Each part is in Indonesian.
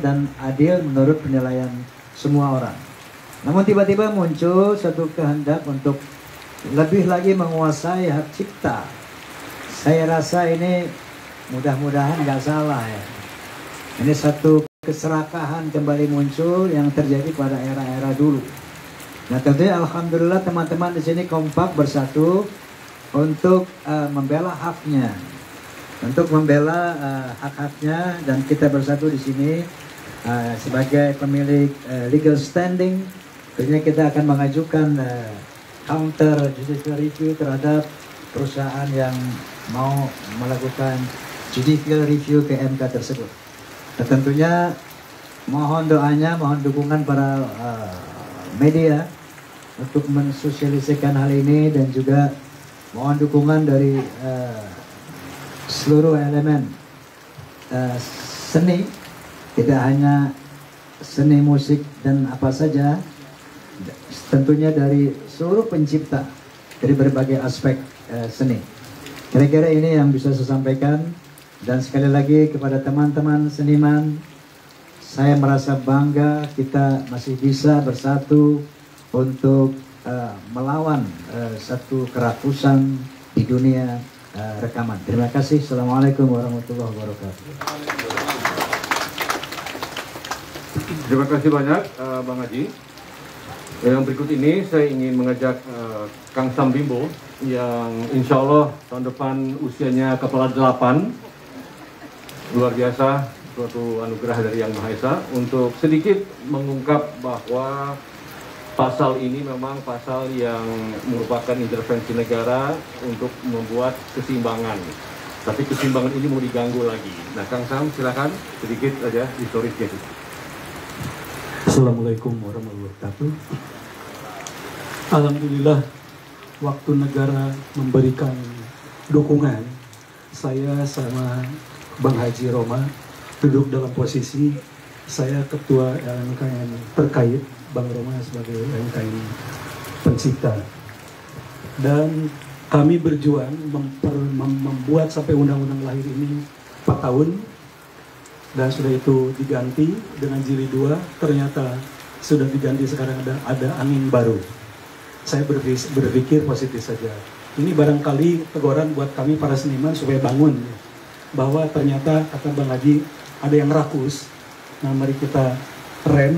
dan adil menurut penilaian semua orang. Namun tiba-tiba muncul satu kehendak untuk lebih lagi menguasai hak cipta. Saya rasa ini mudah-mudahan nggak salah ya. Ini satu keserakahan kembali muncul yang terjadi pada era-era dulu. Nah tentunya alhamdulillah teman-teman di sini kompak bersatu untuk membela haknya, untuk membela hak-haknya, dan kita bersatu di sini sebagai pemilik legal standing. Tentunya kita akan mengajukan counter judicial review terhadap perusahaan yang mau melakukan judicial review ke MK tersebut. Dan tentunya mohon doanya, mohon dukungan para media untuk mensosialisasikan hal ini, dan juga mohon dukungan dari seluruh elemen seni, tidak hanya seni musik dan apa saja, tentunya dari seluruh pencipta dari berbagai aspek seni. Kira-kira ini yang bisa saya sampaikan. Dan sekali lagi kepada teman-teman seniman, saya merasa bangga kita masih bisa bersatu untuk melawan satu kerakusan di dunia rekaman. Terima kasih. Assalamualaikum warahmatullahi wabarakatuh. Terima kasih banyak Bang Haji. Yang berikut ini saya ingin mengajak Kang Sam Bimbo yang insya Allah tahun depan usianya kepala 8. Luar biasa, suatu anugerah dari Yang Maha Esa, untuk sedikit mengungkap bahwa pasal ini memang pasal yang merupakan intervensi negara untuk membuat keseimbangan. Tapi keseimbangan ini mau diganggu lagi. Nah, Kang Sam, silakan sedikit aja historisnya. Assalamualaikum warahmatullahi wabarakatuh. Alhamdulillah, waktu negara memberikan dukungan, saya sama Bang Haji Roma duduk dalam posisi saya ketua LMKN terkait, Bang Roma sebagai LMKN pencipta, dan kami berjuang membuat sampai undang-undang lahir ini 4 tahun, dan sudah itu diganti dengan jilid 2. Ternyata sudah diganti, sekarang ada angin baru. Saya berpikir positif saja. Ini barangkali teguran buat kami para seniman supaya bangun, bahwa ternyata kata Bang Haji ada yang rakus. Nah, mari kita rem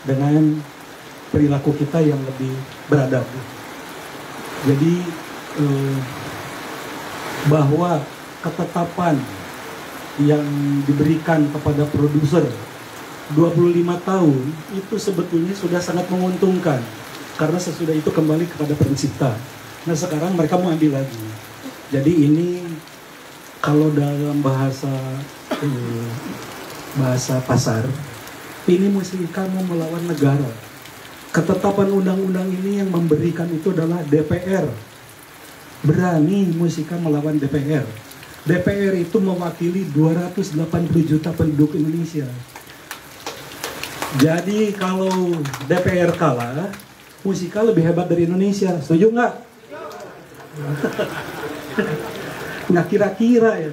dengan perilaku kita yang lebih beradab. Jadi bahwa ketetapan yang diberikan kepada produser 25 tahun itu sebetulnya sudah sangat menguntungkan, karena sesudah itu kembali kepada pencipta. Nah, sekarang mereka mau ambil lagi. Jadi ini kalau dalam bahasa pasar, ini mesti kamu melawan negara. Ketetapan undang-undang ini yang memberikan itu adalah DPR. Berani musika melawan DPR. DPR itu mewakili 280 juta penduduk Indonesia. Jadi kalau DPR kalah, musika lebih hebat dari Indonesia. Setuju nggak? Nggak kira-kira ya.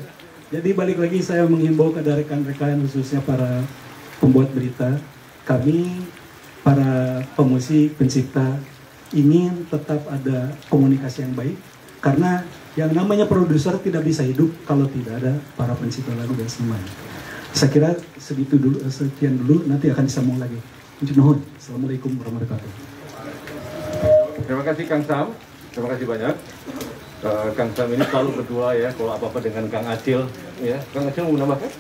Jadi balik lagi saya menghimbau kepada rekan-rekan, khususnya para pembuat berita, kami para pemusik, pencipta, ingin tetap ada komunikasi yang baik, karena yang namanya produser tidak bisa hidup kalau tidak ada para pencipta lagu dan seniman. Saya kira segitu dulu, sekian dulu, nanti akan disambung lagi. Assalamualaikum warahmatullahi wabarakatuh. Terima kasih Kang Sam, terima kasih banyak. Kang Sam ini selalu berdua ya, kalau apa-apa dengan Kang Acil ya. Kang Acil mau menambahkan?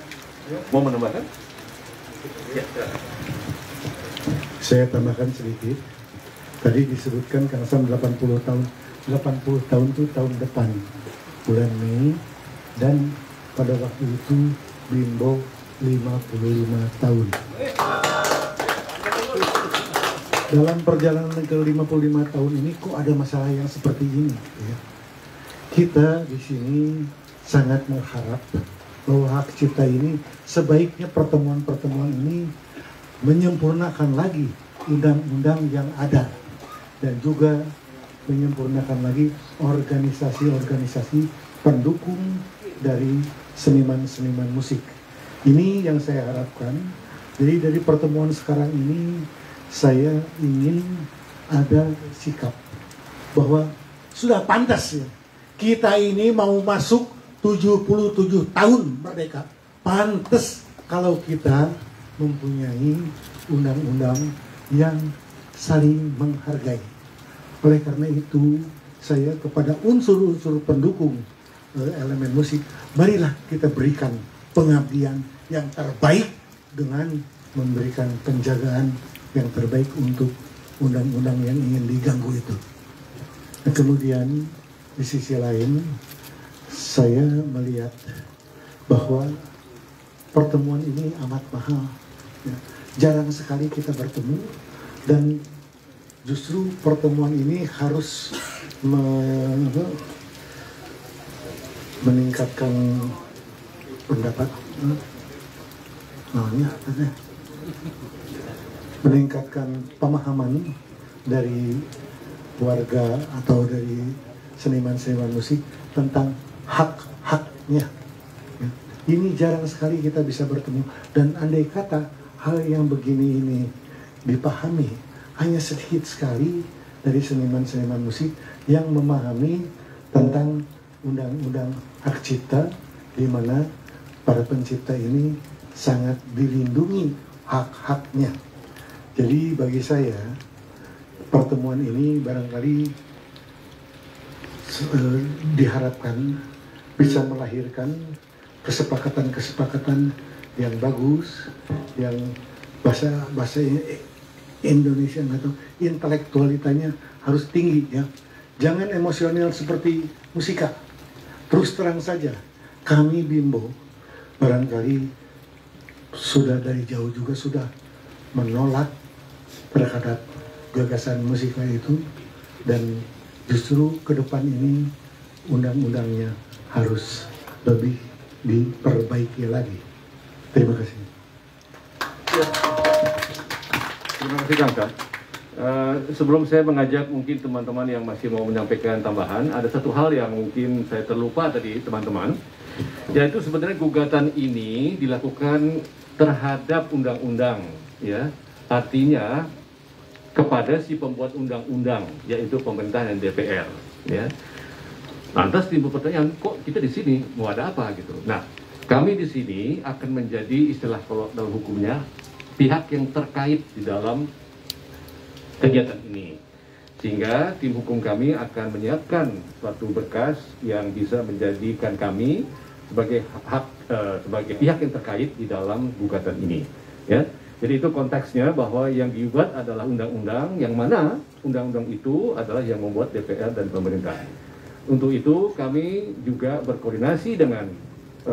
Mau menambahkan? Ya. Saya tambahkan sedikit. Tadi disebutkan Kang Sam 80 tahun. 80 tahun itu tahun depan, bulan Mei, dan pada waktu itu Bimbo 55 tahun. Dalam perjalanan ke 55 tahun ini kok ada masalah yang seperti ini ya? Kita di sini sangat mengharap bahwa hak cipta ini sebaiknya pertemuan-pertemuan ini menyempurnakan lagi undang-undang yang ada, dan juga menyempurnakan lagi organisasi-organisasi pendukung dari seniman-seniman musik. Ini yang saya harapkan Jadi dari pertemuan sekarang ini saya ingin ada sikap bahwa sudah pantas ya. Kita ini mau masuk 77 tahun merdeka. Pantas kalau kita mempunyai undang-undang yang saling menghargai. Oleh karena itu, saya kepada unsur-unsur pendukung elemen musik, marilah kita berikan pengabdian yang terbaik dengan memberikan penjagaan yang terbaik untuk undang-undang yang ingin diganggu itu. Nah, kemudian di sisi lain, saya melihat bahwa pertemuan ini amat mahal. Ya. Jarang sekali kita bertemu, dan justru pertemuan ini harus meningkatkan pendapat, meningkatkan pemahaman dari warga atau dari seniman-seniman musik tentang hak-haknya. Ya. Ini jarang sekali kita bisa bertemu, dan andai kata hal yang begini ini dipahami, hanya sedikit sekali dari seniman-seniman musik yang memahami tentang undang-undang hak cipta, di mana para pencipta ini sangat dilindungi hak-haknya. Jadi bagi saya pertemuan ini barangkali diharapkan bisa melahirkan kesepakatan-kesepakatan yang bagus, yang bahasa Indonesia atau intelektualitanya harus tinggi ya. Jangan emosional seperti musika. Terus terang saja, kami Bimbo barangkali sudah dari jauh juga sudah menolak terhadap gagasan musika itu, dan justru ke depan ini undang-undangnya harus lebih diperbaiki lagi. Terima kasih. Ya. Terima kasih Kang. Sebelum saya mengajak mungkin teman-teman yang masih mau menyampaikan tambahan, ada satu hal yang mungkin saya terlupa tadi teman-teman, yaitu sebenarnya gugatan ini dilakukan terhadap undang-undang, ya, artinya kepada si pembuat undang-undang, yaitu pemerintah dan DPR, ya. Lantas timbul pertanyaan, kok kita di sini mau ada apa gitu? Nah, kami di sini akan menjadi istilah kalau dalam hukumnya pihak yang terkait di dalam kegiatan ini, sehingga tim hukum kami akan menyiapkan suatu berkas yang bisa menjadikan kami sebagai sebagai pihak yang terkait di dalam gugatan ini, ya. Jadi itu konteksnya bahwa yang digugat adalah undang-undang, yang mana undang-undang itu adalah yang membuat DPR dan pemerintah. Untuk itu kami juga berkoordinasi dengan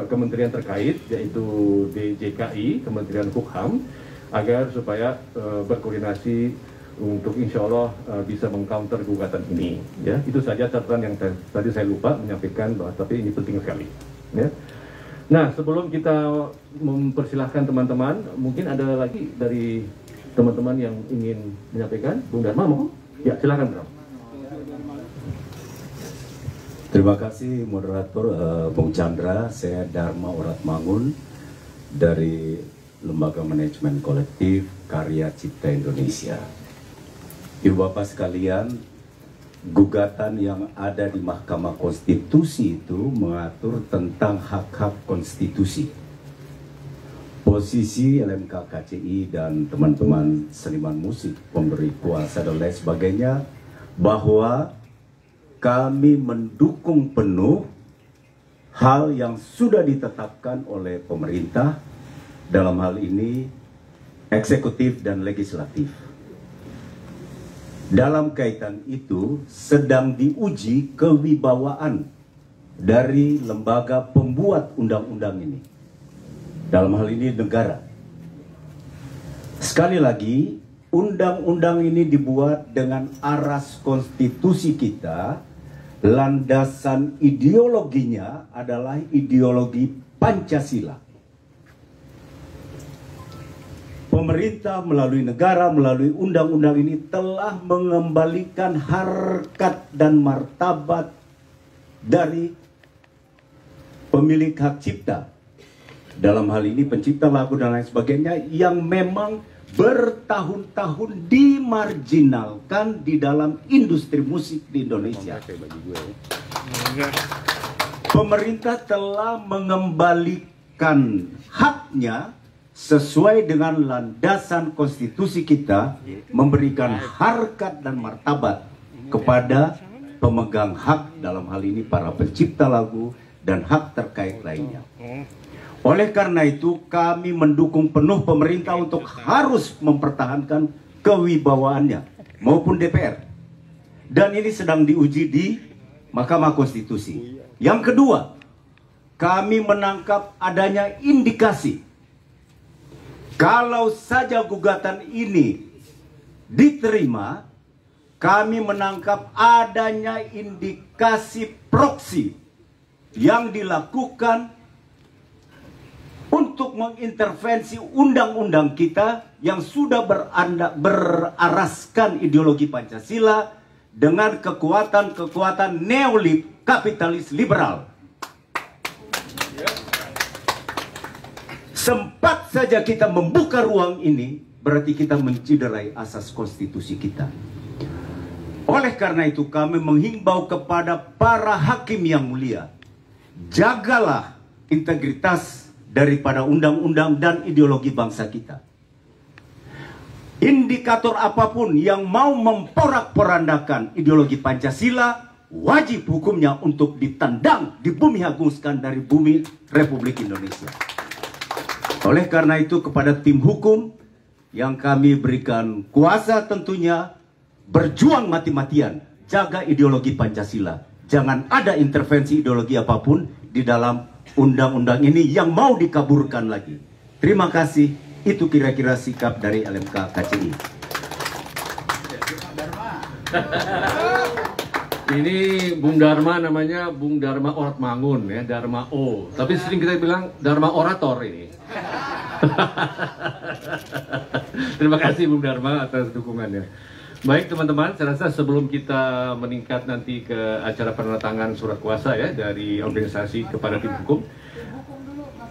kementerian terkait, yaitu DJKI, Kementerian Hukum, agar supaya berkoordinasi untuk insya Allah bisa mengcounter gugatan ini. Ya, itu saja catatan yang tadi saya lupa menyampaikan, bahwa tapi ini penting sekali. Ya. Nah, sebelum kita mempersilahkan teman-teman, mungkin ada lagi dari teman-teman yang ingin menyampaikan. Bung Dharma, mau? Ya, silakan, Bro. Terima kasih moderator Bung Chandra. Saya Dharma Oratmangun dari Lembaga Manajemen Kolektif Karya Cipta Indonesia. Ibu Bapak sekalian, gugatan yang ada di Mahkamah Konstitusi itu mengatur tentang hak-hak konstitusi. Posisi LMK KCI dan teman-teman seniman musik, pemberi kuasa dan lain sebagainya, bahwa kami mendukung penuh hal yang sudah ditetapkan oleh pemerintah, dalam hal ini eksekutif dan legislatif. Dalam kaitan itu sedang diuji kewibawaan dari lembaga pembuat undang-undang ini. Dalam hal ini negara. Sekali lagi, undang-undang ini dibuat dengan aras konstitusi kita. Landasan ideologinya adalah ideologi Pancasila. Pemerintah melalui negara, melalui undang-undang ini telah mengembalikan harkat dan martabat dari pemilik hak cipta dalam hal ini pencipta lagu dan lain sebagainya, yang memang bertahun-tahun dimarginalkan di dalam industri musik di Indonesia. Pemerintah telah mengembalikan haknya sesuai dengan landasan konstitusi kita, memberikan harkat dan martabat kepada pemegang hak, dalam hal ini para pencipta lagu dan hak terkait lainnya. Oleh karena itu, kami mendukung penuh pemerintah untuk harus mempertahankan kewibawaannya maupun DPR. Dan ini sedang diuji di Mahkamah Konstitusi. Yang kedua, kami menangkap adanya indikasi kalau saja gugatan ini diterima, kami menangkap adanya indikasi proksi yang dilakukan untuk mengintervensi undang-undang kita yang sudah beraraskan ideologi Pancasila dengan kekuatan-kekuatan kapitalis liberal. Sempat saja kita membuka ruang ini, berarti kita menciderai asas konstitusi kita. Oleh karena itu kami menghimbau kepada para hakim yang mulia, jagalah integritas daripada undang-undang dan ideologi bangsa kita. Indikator apapun yang mau memporak-porandakan ideologi Pancasila, wajib hukumnya untuk ditendang, dibumihagungkan dari bumi Republik Indonesia. Oleh karena itu kepada tim hukum yang kami berikan kuasa, tentunya berjuang mati-matian, jaga ideologi Pancasila. Jangan ada intervensi ideologi apapun di dalam undang-undang ini yang mau dikaburkan lagi. Terima kasih. Itu kira-kira sikap dari LMK KCI. Ini Bung Dharma, namanya Bung Dharma Oratmangun ya, Dharma O. Tapi sering kita bilang Dharma Orator ini. Terima kasih Bung Dharma atas dukungannya. Baik teman-teman, saya rasa sebelum kita meningkat nanti ke acara penandatangan surat kuasa ya dari organisasi kepada tim hukum.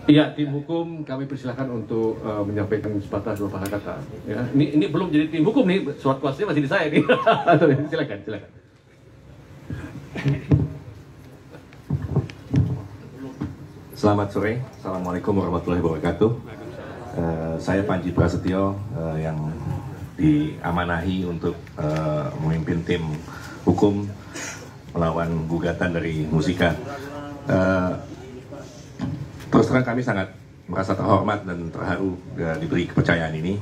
Iya, tim hukum kami persilahkan untuk menyampaikan sepatah dua patah kata. Ya, ini belum jadi tim hukum nih, surat kuasanya masih di saya nih. Silakan. Selamat sore, Assalamualaikum warahmatullahi wabarakatuh. Saya Panji Prasetyo yang diamanahi untuk memimpin tim hukum melawan gugatan dari Musika. Terus terang kami sangat merasa terhormat dan terharu diberi kepercayaan ini.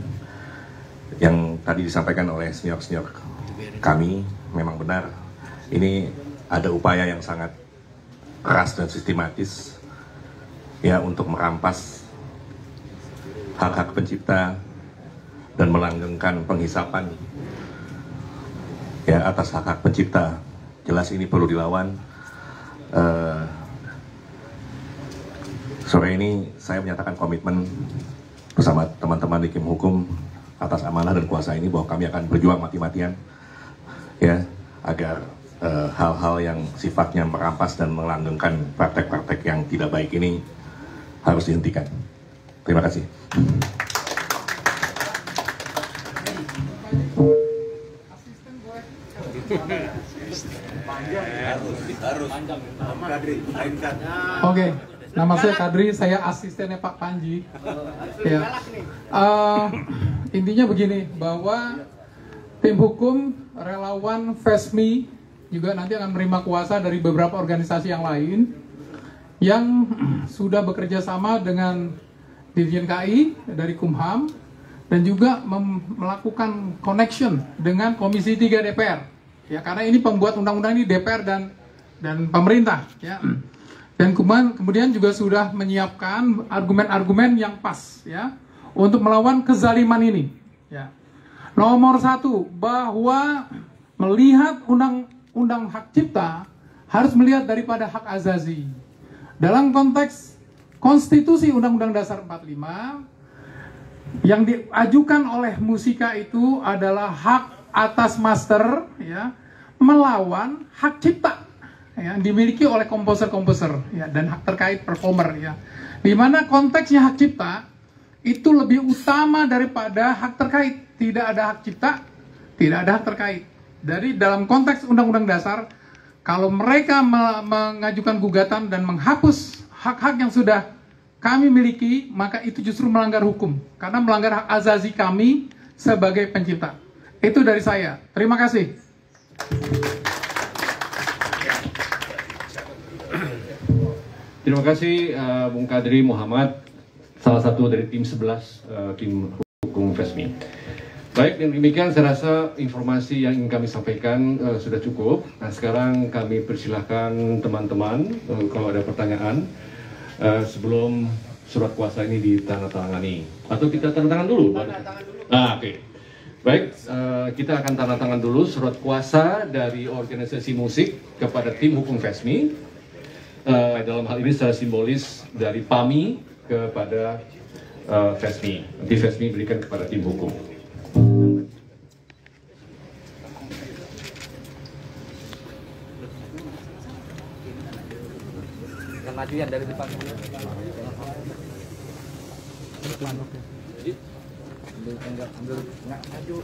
Yang tadi disampaikan oleh senior-senior kami memang benar. Ini ada upaya yang sangat keras dan sistematis ya untuk merampas hak-hak pencipta dan melanggengkan penghisapan ya atas hak-hak pencipta. Jelas ini perlu dilawan. Sore ini saya menyatakan komitmen bersama teman-teman di tim hukum atas amanah dan kuasa ini bahwa kami akan berjuang mati-matian ya agar hal-hal yang sifatnya merampas dan melanggengkan praktek-praktek yang tidak baik ini harus dihentikan. Terima kasih. Oke, nama saya Kadri, saya asistennya Pak Panji. Ya. Intinya begini, bahwa tim hukum relawan FESMI juga nanti akan menerima kuasa dari beberapa organisasi yang lain yang sudah bekerja sama dengan Dirjen KI dari Kumham dan juga melakukan connection dengan Komisi 3 DPR. Ya, karena ini pembuat undang-undang ini DPR dan pemerintah ya. Dan kemudian juga sudah menyiapkan argumen-argumen yang pas ya untuk melawan kezaliman ini ya. Nomor satu, bahwa melihat undang-undang hak cipta harus melihat daripada hak azazi. Dalam konteks konstitusi Undang-Undang Dasar 45 yang diajukan oleh Musika itu adalah hak atas master ya melawan hak cipta yang dimiliki oleh komposer-komposer ya dan hak terkait performer ya. Di mana konteksnya hak cipta itu lebih utama daripada hak terkait. Tidak ada hak cipta, tidak ada hak terkait. Dari dalam konteks Undang-Undang Dasar, kalau mereka mengajukan gugatan dan menghapus hak-hak yang sudah kami miliki, maka itu justru melanggar hukum. Karena melanggar hak azazi kami sebagai pencipta. Itu dari saya. Terima kasih. Terima kasih Bung Kadri Muhammad, salah satu dari tim 11 tim hukum FESMI. Baik, dengan demikian saya rasa informasi yang ingin kami sampaikan sudah cukup. Nah, sekarang kami persilahkan teman-teman kalau ada pertanyaan sebelum surat kuasa ini ditandatangani. Atau kita tanda tangan dulu? Oke. Baik, kita akan tanda tangan dulu surat kuasa dari organisasi musik kepada tim hukum FESMI. Dalam hal ini secara simbolis dari PAMI kepada FESMI. Nanti FESMI berikan kepada tim hukum. Majuan dari depan. Enggak maju.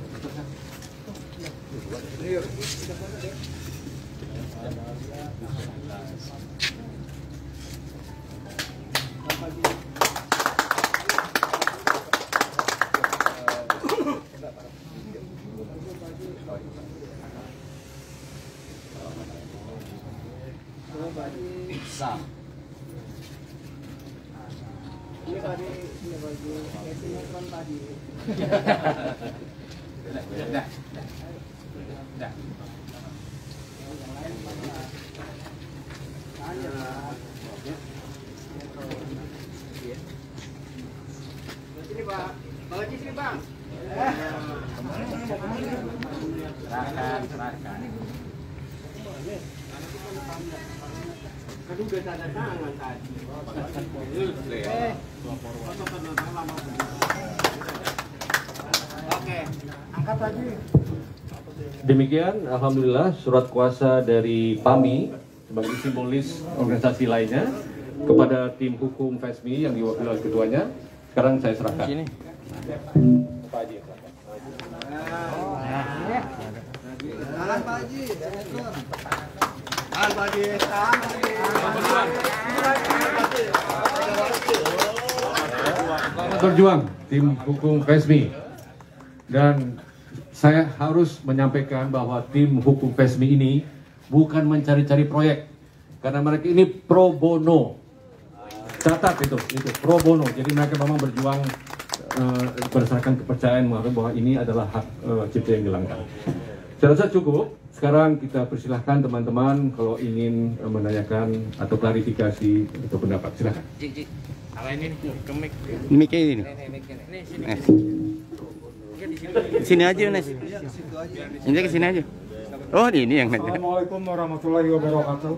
Sini Pak, bawa di sini Bang. Serahkan. Aduh, udah tanda tangan tadi. Oke, angkat lagi. Demikian, alhamdulillah surat kuasa dari PAMI sebagai simbolis organisasi lainnya kepada tim hukum FESMI yang diwakili oleh ketuanya. Sekarang saya serahkan. Sini. Pak Haji. Tahan Pak Haji. Berjuang tim hukum FESMI, dan saya harus menyampaikan bahwa tim hukum FESMI ini bukan mencari-cari proyek, karena mereka ini pro bono. Catat itu pro bono. Jadi mereka memang berjuang berdasarkan kepercayaan bahwa ini adalah hak cipta yang dihilangkan. Saya rasa cukup. Sekarang kita persilahkan teman-teman kalau ingin menanyakan atau klarifikasi atau pendapat, silakan. Ini mic ini. Sini aja Nes. Ini ke sini aja. Oh, ini yang nanti. Assalamualaikum warahmatullahi wabarakatuh.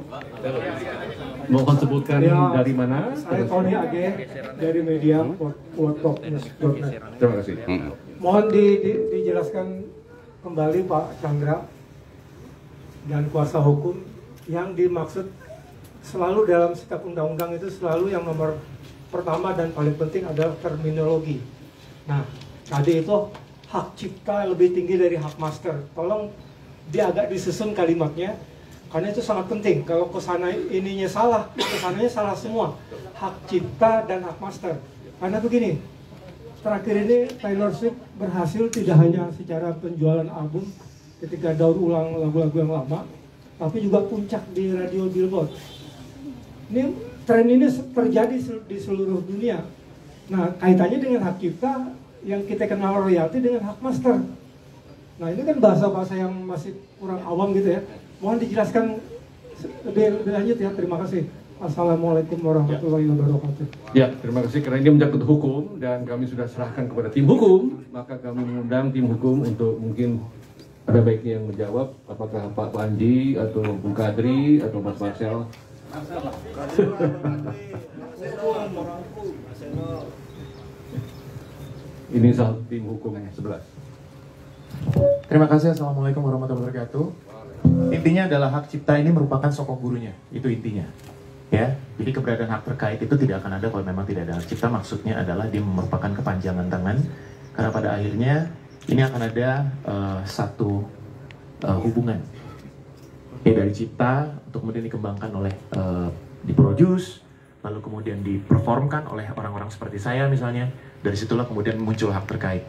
Mohon sebutkan dari mana? Saya Tony Age dari media wordtalknews.net. Terima kasih. Mohon dijelaskan kembali Pak Chandra dan kuasa hukum yang dimaksud selalu dalam setiap undang-undang itu selalu yang nomor pertama dan paling penting adalah terminologi. Nah, tadi itu hak cipta lebih tinggi dari hak master. Tolong dia agak disusun kalimatnya, karena itu sangat penting. Kalau kesana ininya salah, kesananya salah semua. Hak cipta dan hak master. Karena begini, terakhir ini Taylor Swift berhasil tidak hanya secara penjualan album ketika daur ulang lagu-lagu yang lama, tapi juga puncak di radio Billboard. Ini tren ini terjadi di seluruh dunia. Nah, kaitannya dengan hak cipta yang kita kenal royalti dengan hak master. Nah, ini kan bahasa-bahasa yang masih kurang awam gitu ya. Mohon dijelaskan lebih lanjut ya. Terima kasih. Assalamualaikum warahmatullahi wabarakatuh. Ya, terima kasih karena ini menyangkut hukum dan kami sudah serahkan kepada tim hukum, maka kami mengundang tim hukum untuk mungkin ada baiknya yang menjawab, apakah Pak Panji atau Bung Kadri atau Mas Marcel. Ini salah tim hukum 11. Terima kasih. Assalamualaikum warahmatullahi wabarakatuh. Intinya adalah hak cipta ini merupakan sokong gurunya, itu intinya. Ya, jadi keberadaan hak terkait itu tidak akan ada kalau memang tidak ada hak cipta. Maksudnya adalah dia merupakan kepanjangan tangan, karena pada akhirnya ini akan ada satu hubungan ya dari cipta untuk kemudian dikembangkan oleh diproduce, lalu kemudian diperformkan oleh orang-orang seperti saya misalnya. Dari situlah kemudian muncul hak terkait.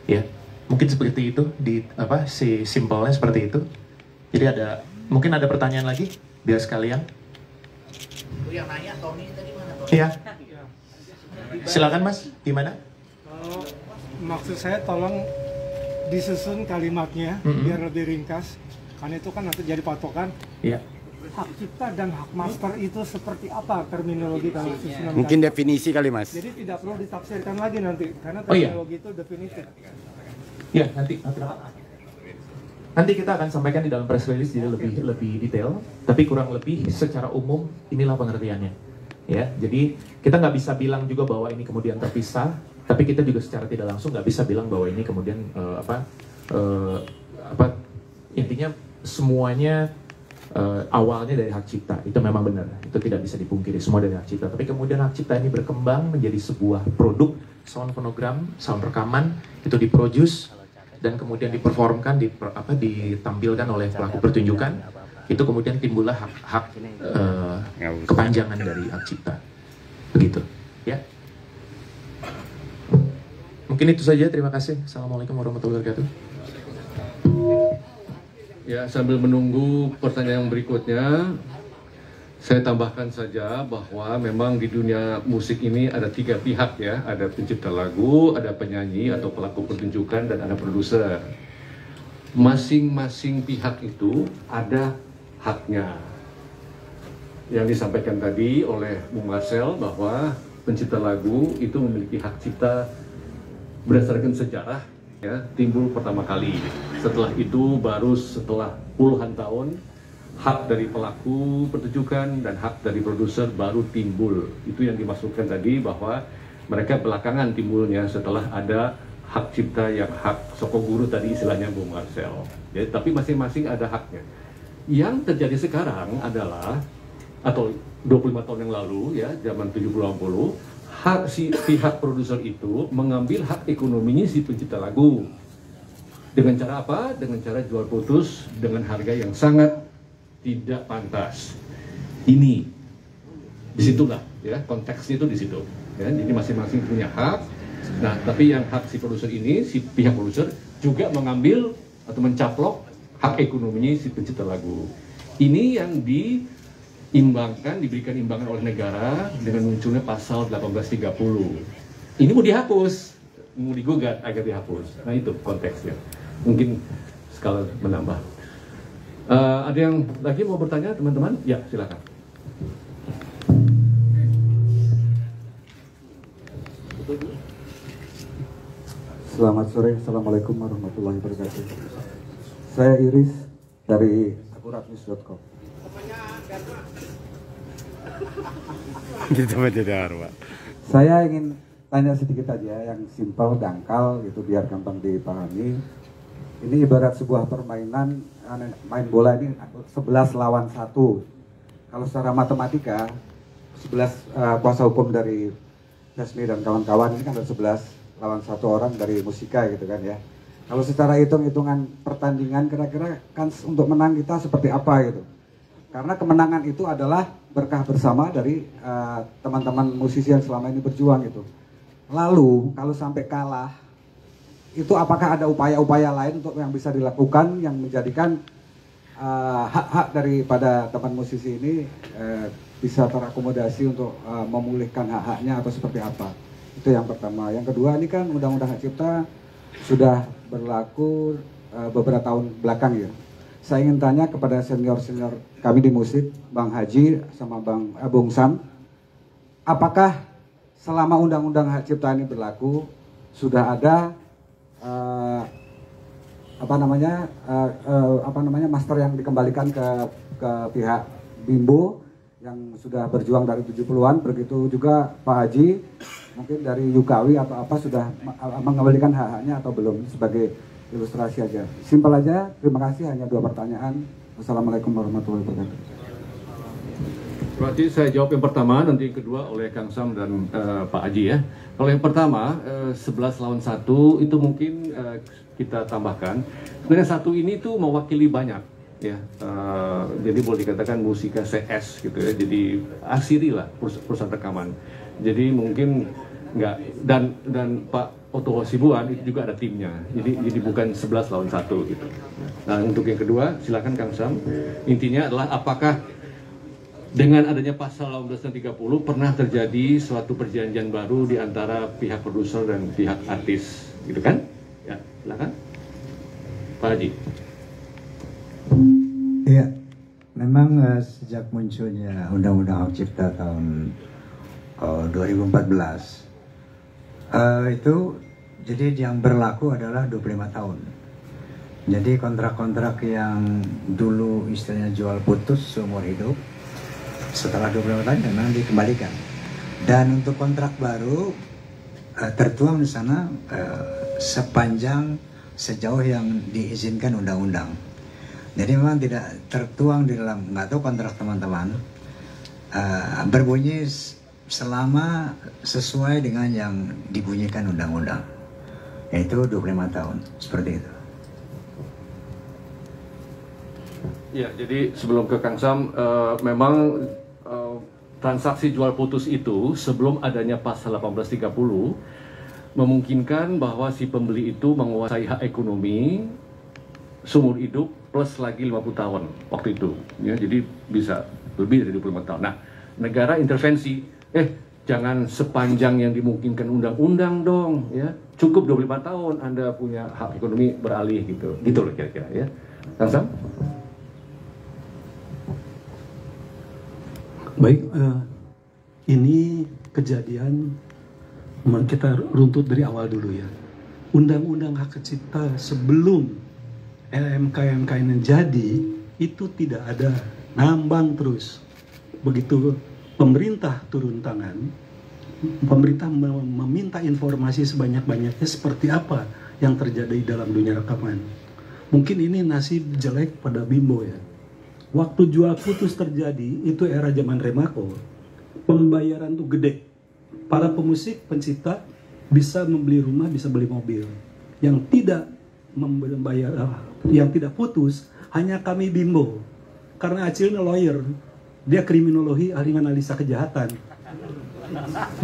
Ya, mungkin seperti itu di si simpelnya seperti itu. Jadi mungkin ada pertanyaan lagi biar sekalian. Yang nanya Tony tadi mana Tony? Iya. Silakan Mas, gimana? Maksud saya tolong disusun kalimatnya biar lebih ringkas. Karena itu kan nanti jadi patokan. Iya. Hak cipta dan hak master itu seperti apa terminologi dalam susunan? Mungkin definisi kali Mas. Jadi tidak perlu ditafsirkan lagi nanti karena terminologi itu definitif. Iya, nanti kita akan sampaikan di dalam press release jadi lebih detail, tapi kurang lebih secara umum inilah pengertiannya. Ya, jadi kita nggak bisa bilang juga bahwa ini kemudian terpisah, tapi kita juga secara tidak langsung nggak bisa bilang bahwa ini kemudian intinya semuanya awalnya dari hak cipta. Itu memang benar, itu tidak bisa dipungkiri, semua dari hak cipta. Tapi kemudian hak cipta ini berkembang menjadi sebuah produk sound fonogram, sound rekaman, itu diproduce dan kemudian diperformkan, ditampilkan oleh pelaku pertunjukan. Itu kemudian timbullah hak kepanjangan dari hak cipta. Begitu, ya. Mungkin itu saja, terima kasih. Assalamualaikum warahmatullahi wabarakatuh. Ya, sambil menunggu pertanyaan yang berikutnya, saya tambahkan saja bahwa memang di dunia musik ini ada 3 pihak ya, ada pencipta lagu, ada penyanyi atau pelaku pertunjukan, dan ada produser. Masing-masing pihak itu ada haknya. Yang disampaikan tadi oleh Bung Marcel bahwa pencipta lagu itu memiliki hak cipta berdasarkan sejarah ya, timbul pertama kali. Setelah itu baru setelah puluhan tahun hak dari pelaku pertunjukan dan hak dari produser baru timbul. Itu yang dimaksudkan tadi bahwa mereka belakangan timbulnya setelah ada hak cipta yang hak sokoguru tadi istilahnya Bung Marcel. Ya, tapi masing-masing ada haknya. Yang terjadi sekarang adalah, atau 25 tahun yang lalu ya, zaman 70-80, si pihak produser itu mengambil hak ekonominya si pencipta lagu. Dengan cara apa? Dengan cara jual putus dengan harga yang sangat tidak pantas. Ini disitulah ya, konteksnya itu di situ ya. Jadi masing-masing punya hak. Nah, tapi yang hak si produser ini, si pihak produser juga mengambil atau mencaplok hak ekonominya si pencipta lagu. Ini yang diimbangkan, diberikan imbangan oleh negara dengan munculnya pasal 1830. Ini mau dihapus, mau digugat agar dihapus. Nah, itu konteksnya. Mungkin sekali menambah. Ada yang lagi mau bertanya teman-teman? Ya, silakan. Selamat sore, Assalamualaikum warahmatullahi wabarakatuh. Saya Iris dari akuratnews.com. Saya ingin tanya sedikit aja yang simpel, dangkal gitu biar gampang dipahami. Ini ibarat sebuah permainan, main bola ini 11 lawan 1. Kalau secara matematika 11 kuasa hukum dari Jasmi dan kawan-kawan ini kan ada 11 lawan 1 orang dari Musika gitu kan ya. Kalau secara hitung-hitungan pertandingan kira-kira kans untuk menang kita seperti apa gitu. Karena kemenangan itu adalah berkah bersama dari teman-teman musisi yang selama ini berjuang gitu. Lalu kalau sampai kalah, itu apakah ada upaya-upaya lain untuk yang bisa dilakukan yang menjadikan hak-hak daripada teman musisi ini bisa terakomodasi untuk memulihkan hak-haknya atau seperti apa? Itu yang pertama. Yang kedua, ini kan Undang-Undang Hak Cipta sudah berlaku beberapa tahun belakang ya. Saya ingin tanya kepada senior-senior kami di musik, Bang Haji sama Bung Sam, apakah selama Undang-Undang Hak Cipta ini berlaku sudah ada master yang dikembalikan ke pihak Bimbo yang sudah berjuang dari 70-an, begitu juga Pak Haji mungkin dari Yukawi atau apa sudah mengembalikan hak-haknya atau belum, sebagai ilustrasi aja. Simpel aja, terima kasih, hanya 2 pertanyaan. Wassalamualaikum warahmatullahi wabarakatuh. Berarti saya jawab yang pertama, nanti yang kedua oleh Kang Sam dan Pak Aji ya. Kalau yang pertama, 11 lawan 1 itu mungkin kita tambahkan. Sebenarnya satu ini tuh mewakili banyak ya. Jadi boleh dikatakan musika CS gitu ya. Jadi asiri lah perusahaan rekaman. Jadi mungkin nggak, dan Pak Oto Hasibuan itu juga ada timnya. Jadi bukan 11 lawan 1 gitu. Nah, untuk yang kedua silakan Kang Sam. Intinya adalah apakah dengan adanya pasal 1830 pernah terjadi suatu perjanjian baru di antara pihak produser dan pihak artis, gitu kan? Ya, silakan, Pak Haji. Iya, memang sejak munculnya Undang-Undang Hak Cipta tahun 2014 itu jadi yang berlaku adalah 25 tahun. Jadi kontrak-kontrak yang dulu istilahnya jual putus seumur hidup, setelah 25 tahun memang dikembalikan. Dan untuk kontrak baru tertuang di sana sejauh yang diizinkan undang-undang. Jadi memang tidak tertuang di dalam, nggak tahu kontrak teman-teman, berbunyi selama sesuai dengan yang dibunyikan undang-undang, yaitu 25 tahun, seperti itu. Ya, jadi sebelum ke Kang Sam, memang transaksi jual putus itu sebelum adanya pasal 1830 memungkinkan bahwa si pembeli itu menguasai hak ekonomi seumur hidup plus lagi 50 tahun waktu itu. Ya, jadi bisa lebih dari 25 tahun. Nah, negara intervensi, jangan sepanjang yang dimungkinkan undang-undang dong, ya. Cukup 25 tahun Anda punya hak ekonomi beralih gitu. Gitu loh kira-kira ya. Kang Sam? Baik, ini kejadian kita runtut dari awal dulu ya. Undang-undang hak cipta sebelum LMK ini jadi itu tidak ada, ngambang terus. Begitu pemerintah turun tangan, pemerintah meminta informasi sebanyak-banyaknya seperti apa yang terjadi dalam dunia rekaman. Mungkin ini nasib jelek pada Bimbo ya. Waktu jual putus terjadi, itu era zaman Remako, pembayaran tuh gede. Para pemusik, pencipta bisa membeli rumah, bisa beli mobil. Yang tidak membayar, yang tidak putus, hanya kami Bimbo. Karena Acilnya lawyer, dia kriminologi, ahli analisa kejahatan.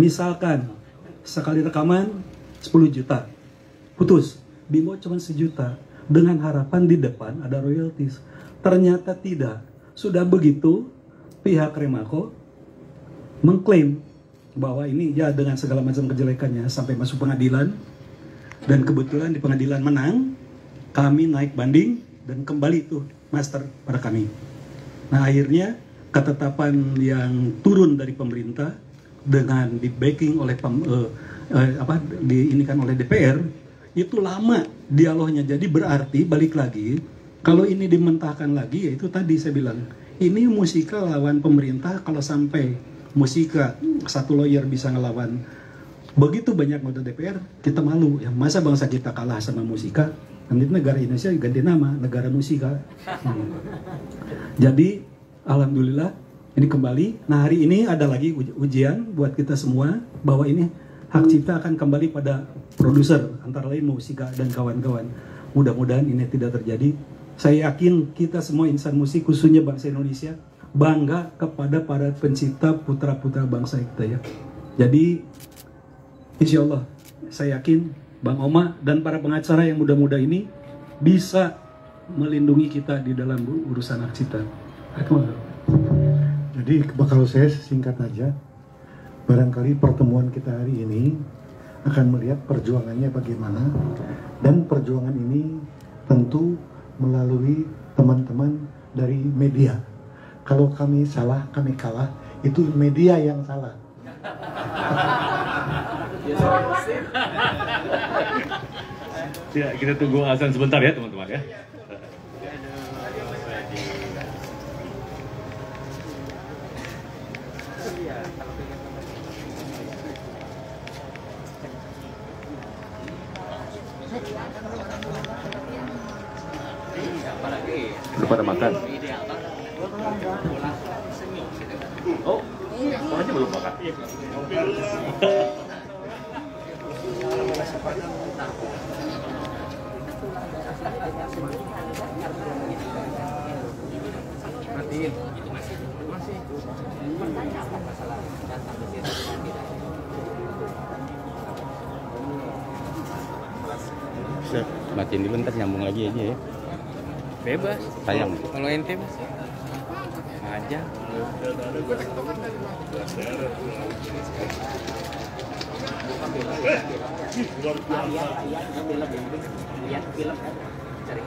Misalkan, sekali rekaman 10 juta, putus. Bimbo cuma 1 juta, dengan harapan di depan ada royalties. Ternyata tidak. Sudah begitu, pihak Remako mengklaim bahwa ini ya dengan segala macam kejelekannya sampai masuk pengadilan. Dan kebetulan di pengadilan menang, kami naik banding dan kembali tuh master pada kami. Nah akhirnya ketetapan yang turun dari pemerintah dengan di backing oleh diinikan oleh DPR itu lama dialognya. Jadi berarti balik lagi. Kalau ini dimentahkan lagi, ya itu tadi saya bilang, ini musika lawan pemerintah. Kalau sampai musika satu lawyer bisa ngelawan begitu banyak anggota DPR, kita malu. Ya, masa bangsa kita kalah sama musika? Nanti negara Indonesia ganti nama, negara musika. Jadi, alhamdulillah, ini kembali. Nah hari ini ada lagi ujian buat kita semua, bahwa ini hak cipta akan kembali pada produser, antara lain musika dan kawan-kawan. Mudah-mudahan ini tidak terjadi. Saya yakin kita semua insan musik, khususnya bangsa Indonesia, bangga kepada para pencipta putra-putra bangsa kita ya. Jadi, insya Allah, saya yakin Bang Oma dan para pengacara yang muda-muda ini bisa melindungi kita di dalam urusan hak cipta. Jadi, kalau saya singkat aja, barangkali pertemuan kita hari ini akan melihat perjuangannya bagaimana, dan perjuangan ini tentu melalui teman-teman dari media. Kalau kami salah, kami kalah, itu media yang salah. Ya, kita tunggu azan sebentar ya teman-teman ya. Udah pada makan. Oh, aja belum makan. Matiin. Itu masih pertanyaan masalah data Bisa matiin dulu ntar nyambung lagi aja ya. bebas. Sayang. Kalau ente mas aja. Lihat film cari